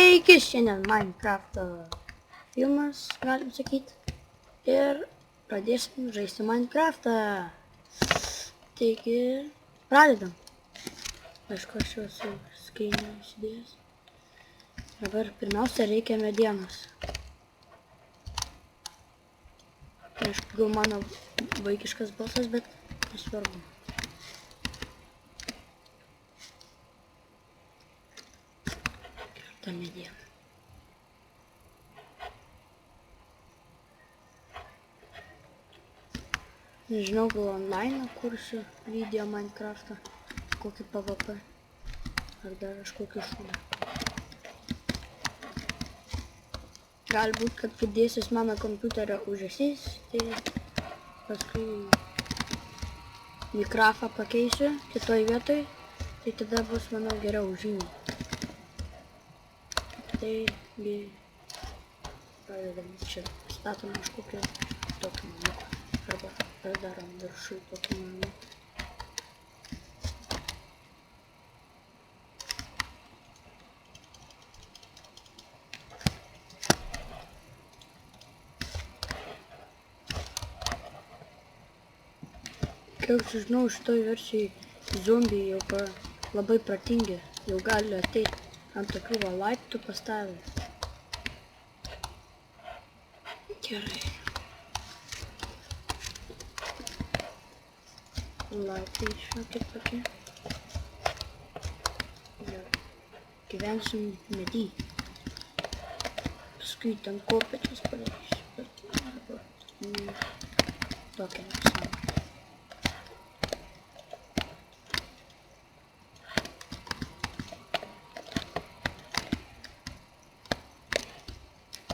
Sveiki, šiandien Minecraft'o filmas, galim sakyti. Ir pradėsim žaisti Minecraft'ą. Taigi, pradedam. Aišku, aš jau esu skrynių įsidėjęs. Dabar pirmiausia reikia medienos. Aišku, gal mano vaikiškas balsas, bet nesvarbu. Ta mediena. Nežinau, gal online kursiu video Minecraft'ą, kokį PvP, ar dar kažkokį šūdą. Galbūt, kad pridėsis mano kompiuterio ūžesys, tai paskui mikrofą pakeisiu kitoj vietoj, tai tada bus, manau, geriau žymiai. Taigi, pradedam čia, statom kažkokį tokį namuką, arba darom viršui tokį namuką. Kiek žinau, šitoj versijai zombiai jau labai pratingi, jau gali ateiti ant tokių va laiptų pastavę. Gerai. Laiptai šiokie tokie. Gyvensim medį. Paskui ten kopėčias padarysiu. Arba tokią nesąmonę.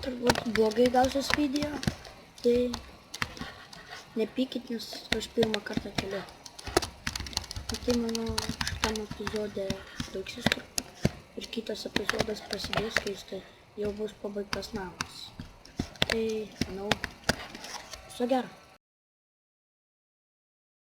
Turbūt blogai gausis video, tai nepykit, nes aš pirmą kartą keliu. Tai manau, šitam epizode baigsis turbūt. Ir kitas epizodas prasidės, kai jis jau bus pabaigtas namas. Tai, manau, viso gero.